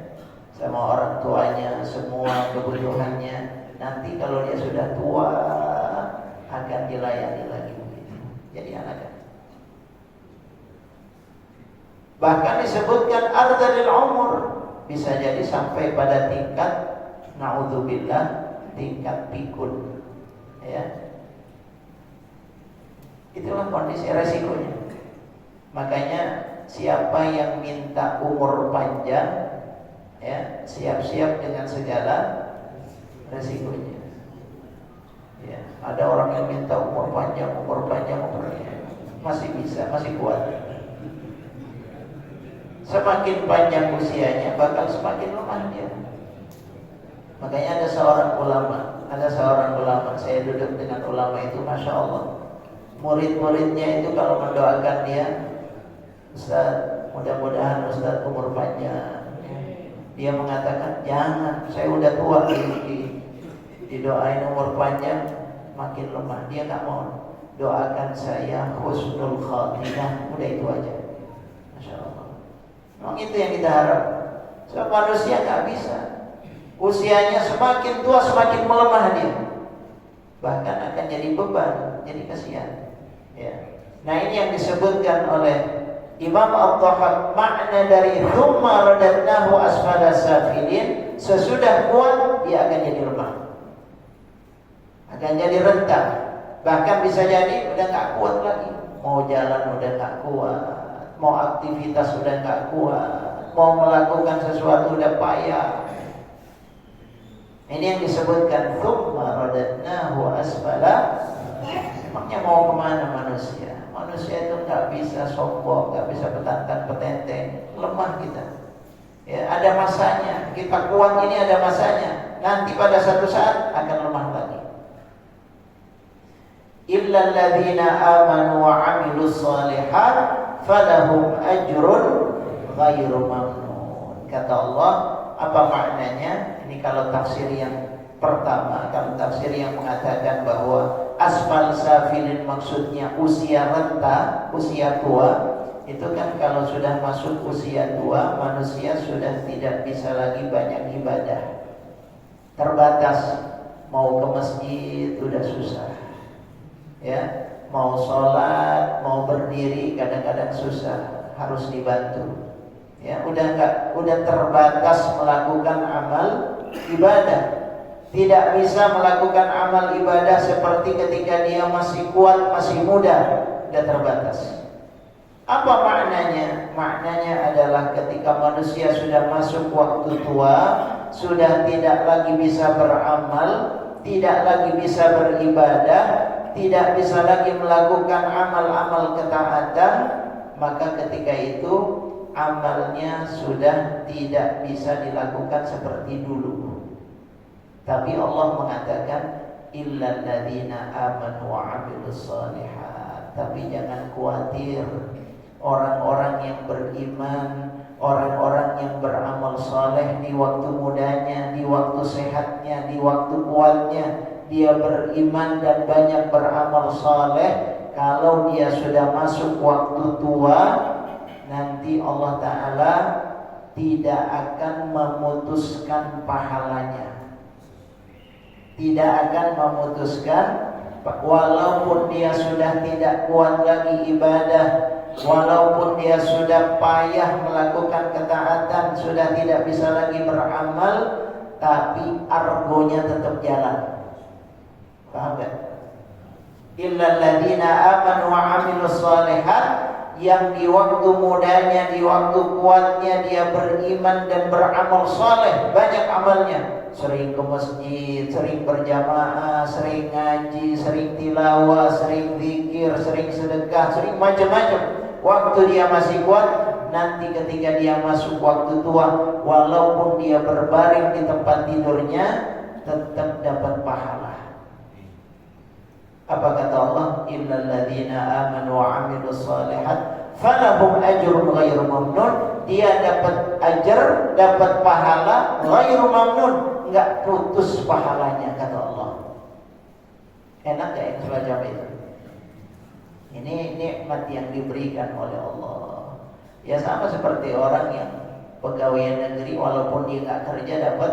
sama orang tuanya semua kebutuhannya, nanti kalau dia sudah tua akan dilayani lagi begitu. Jadi anak-anak. Bahkan disebutkan ardhalil umur, bisa jadi sampai pada tingkat naudzubillah, tingkat pikun. Ya. Itulah kondisi resikonya. Makanya siapa yang minta umur panjang, ya, siap-siap dengan segala resikonya. Ya, ada orang yang minta umur panjang, masih bisa, masih kuat. Semakin panjang usianya, bakal semakin lemah dia. Makanya ada seorang ulama, saya duduk dengan ulama itu, masya Allah. Murid-muridnya itu kalau mendoakan dia, Ustaz, mudah-mudahan Ustaz umur panjang. Dia mengatakan, jangan, saya udah tua didoain umur panjang, makin lemah. Dia nggak mau. Doakan saya husnul khatimah, udah itu aja. Masya Allah. Memang itu yang kita harap. Sebab manusia nggak bisa. Usianya semakin tua semakin melemah dia. Bahkan akan jadi beban, jadi kasihan. Ya. Nah ini yang disebutkan oleh Imam Al-Tahaq, makna dari thumma radadnahu asfala safilin, sesudah kuat dia akan jadi lemah, akan jadi rentah, bahkan bisa jadi udah nggak kuat lagi, mau jalan udah nggak kuat, mau aktivitas udah nggak kuat, mau melakukan sesuatu udah payah. Ini yang disebutkan thumma radadnahu asfala. Emangnya mau kemana manusia? Manusia itu nggak bisa sombong, nggak bisa petantang-petenteng, lemah kita. Ya, ada masanya. Kita kuat ini ada masanya. Nanti pada satu saat akan lemah lagi. Illal ladzina amanu wa 'amilus shalihat falahum ajrun ghairu mamnun. Kata Allah, apa maknanya? Ini kalau tafsir yang pertama, kalau tafsir yang mengatakan bahwa asfal safilin maksudnya usia renta, usia tua, itu kan kalau sudah masuk usia tua, manusia sudah tidak bisa lagi banyak ibadah, terbatas. Mau ke masjid udah susah, ya, mau sholat, mau berdiri kadang-kadang susah, harus dibantu. Ya, udah terbatas melakukan amal ibadah. Tidak bisa melakukan amal ibadah seperti ketika dia masih kuat, masih muda, sudah terbatas. Apa maknanya? Maknanya adalah ketika manusia sudah masuk waktu tua, sudah tidak lagi bisa beramal, tidak lagi bisa beribadah, tidak bisa lagi melakukan amal-amal ketaatan, maka ketika itu amalnya sudah tidak bisa dilakukan seperti dulu. Tapi Allah mengatakan illal ladzina amanu wa 'amilus shalihat. Tapi jangan khawatir, orang-orang yang beriman, orang-orang yang beramal saleh di waktu mudanya, di waktu sehatnya, di waktu kuatnya, dia beriman dan banyak beramal saleh. Kalau dia sudah masuk waktu tua, nanti Allah Ta'ala tidak akan memutuskan pahalanya, tidak akan memutuskan. Walaupun dia sudah tidak kuat lagi ibadah, walaupun dia sudah payah melakukan ketaatan, sudah tidak bisa lagi beramal, tapi argonya tetap jalan. Paham gak? Illal ladzina amanu wa 'amilus shalihat, yang di waktu mudanya, di waktu kuatnya dia beriman dan beramal saleh, banyak amalnya, sering ke masjid, sering berjamaah, sering ngaji, sering tilawah, sering zikir, sering sedekah, sering macam-macam. Waktu dia masih kuat, nanti ketika dia masuk waktu tua, walaupun dia berbaring di tempat tidurnya, tetap dapat pahala. Apa kata Allah? Illal ladzina amanu wa 'amilus shalihat falahum ajrun ghairu mamnun. Dia dapat ajar, dapat pahala ghairu mamnun, enggak putus pahalanya, kata Allah. Enak enggak yang semacam itu? Ini nikmat yang diberikan oleh Allah. Ya sama seperti orang yang pegawai negeri, walaupun dia enggak kerja dapat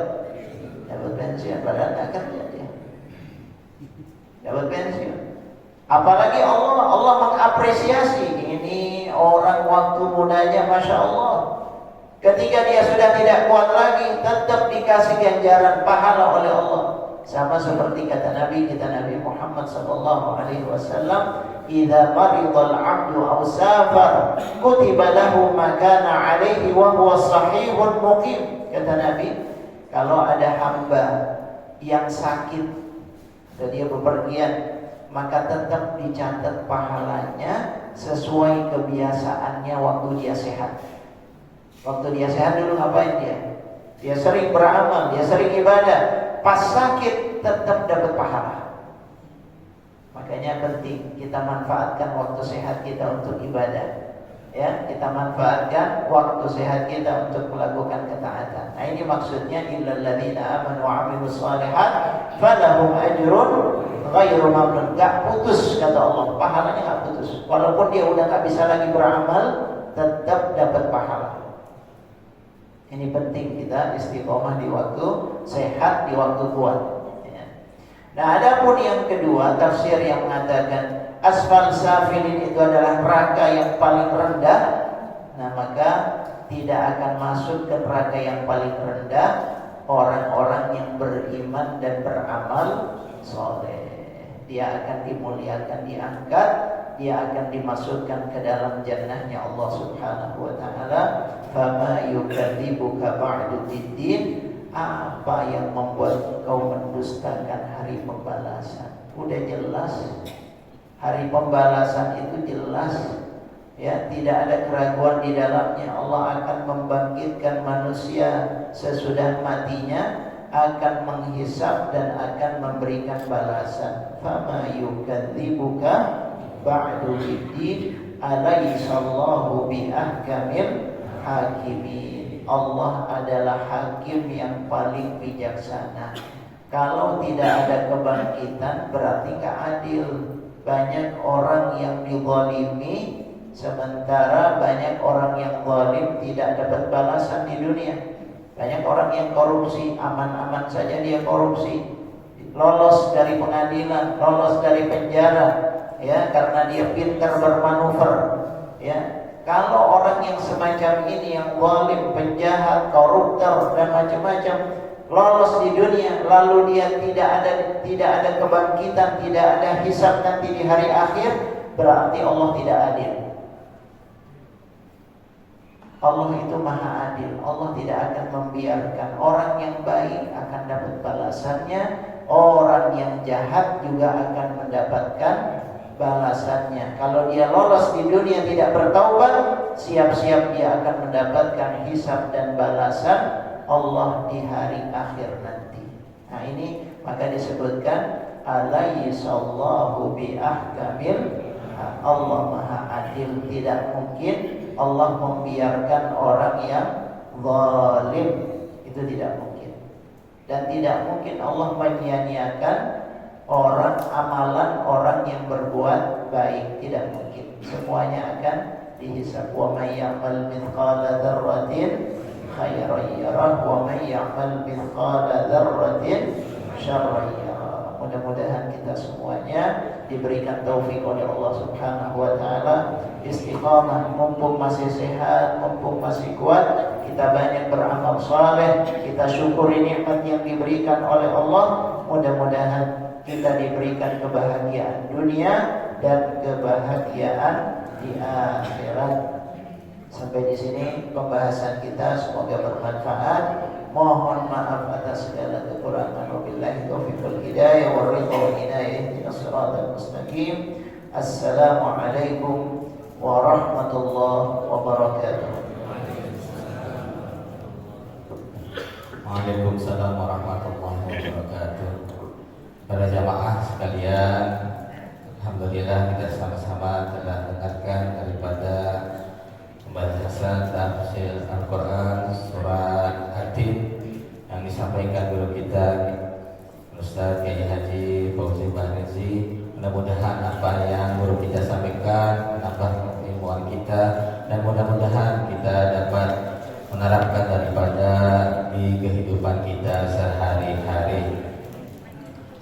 pensiun, padahal enggak kerja dia, dapat pensiun. Apalagi Allah mengapresiasi ini orang waktu mudanya, masya Allah. Ketika dia sudah tidak kuat lagi, tetap dikasih ganjaran pahala oleh Allah. Sama seperti kata Nabi kita, Nabi Muhammad SAW, "Idza maridal 'abdu aw safar, kutiba lahu ma kana 'alaihi wa huwa shahihun muqim." Kata Nabi, kalau ada hamba yang sakit dan dia bepergian, maka tetap dicatat pahalanya sesuai kebiasaannya waktu dia sehat. Waktu dia sehat dulu ngapain dia? Dia sering beramal, dia sering ibadah. Pas sakit tetap dapat pahala. Makanya penting kita manfaatkan waktu sehat kita untuk ibadah. Ya, kita manfaatkan waktu sehat kita untuk melakukan ketaatan. Nah, ini maksudnya illal ladzina amanu wa 'amilus shalihat falahum ajrun ghairu mamnun. Enggak putus kata Allah, pahalanya enggak putus. Walaupun dia udah enggak bisa lagi beramal, tetap dapat pahala. Ini penting kita istiqomah di waktu sehat, di waktu kuat. Ya. Nah, adapun yang kedua, tafsir yang mengatakan asfal safilin itu adalah neraka yang paling rendah. Nah, maka tidak akan masuk ke neraka yang paling rendah orang-orang yang beriman dan beramal soleh. Dia akan dimuliakan, diangkat, dia akan dimasukkan ke dalam jannahnya Allah Subhanahu wa taala. Fama yukadzibuka ba'du biddin, apa yang membuat kau mendustakan hari pembalasan? Udah jelas. Hari pembalasan itu jelas, ya, tidak ada keraguan di dalamnya. Allah akan membangkitkan manusia sesudah matinya, akan menghisab dan akan memberikan balasan. Fama yukadzibuka ba'du biddin, alaysallahu biahkamil hakimin. Allah adalah hakim yang paling bijaksana. Kalau tidak ada kebangkitan berarti gak adil. Banyak orang yang dizalimi, sementara banyak orang yang zalim tidak dapat balasan di dunia. Banyak orang yang korupsi, aman-aman saja dia korupsi, lolos dari pengadilan, lolos dari penjara, ya, karena dia pintar bermanuver, ya. Kalau orang yang semacam ini, yang zalim, penjahat, koruptor dan macam-macam, lolos di dunia, lalu dia tidak ada kebangkitan, tidak ada hisab nanti di hari akhir, berarti Allah tidak adil. Allah itu maha adil. Allah tidak akan membiarkan orang yang baik akan dapat balasannya, orang yang jahat juga akan mendapatkan balasannya. Kalau dia lolos di dunia tidak bertaubat, siap-siap dia akan mendapatkan hisab dan balasan Allah di hari akhir nanti. Nah, ini maka disebutkan alaysallahu biahkamil. Allah maha adil, tidak mungkin Allah membiarkan orang yang zalim, itu tidak mungkin. Dan tidak mungkin Allah menyia-nyiakan amalan orang yang berbuat baik, tidak mungkin. Semuanya akan dihisab. Wa may ya'mal mithqala dzarratin khairan yarah wa may ya'mal mithqala dzarratin syarran yarah. Mudah-mudahan kita semuanya diberikan taufik oleh Allah Subhanahu wa taala, istiqamah, mumpung masih sehat, mumpung masih kuat, kita banyak beramal saleh, kita syukuri nikmat yang diberikan oleh Allah. Mudah-mudahan kita diberikan kebahagiaan dunia dan kebahagiaan di akhirat. Sampai di sini pembahasan kita, semoga bermanfaat. Mohon maaf atas segala kekurangan. Wabillahi taufiq wal hidayah wal ridha wal inayah ihdinas siratal mustaqim. Assalamualaikum warahmatullahi wabarakatuh. Waalaikumsalam warahmatullahi wabarakatuh. Para jamaah sekalian, alhamdulillah kita sama-sama telah mendengarkan daripada pembahasan tafsir Al-Quran surat Hadid yang disampaikan guru kita Ustaz Kiai Haji Fauzi Bahrezi. Mudah-mudahan apa yang guru kita sampaikan menambah ilmuwan kita, dan mudah-mudahan kita dapat menerapkan daripada di kehidupan kita sehari-hari.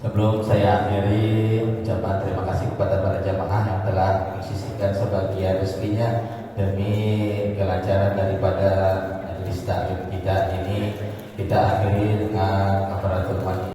Sebelum saya akhiri, ucapan terima kasih kepada para jamaah yang telah menyisihkan sebagian rezekinya demi kelancaran daripada majelis taklim kita ini. Kita akhiri dengan kafaratul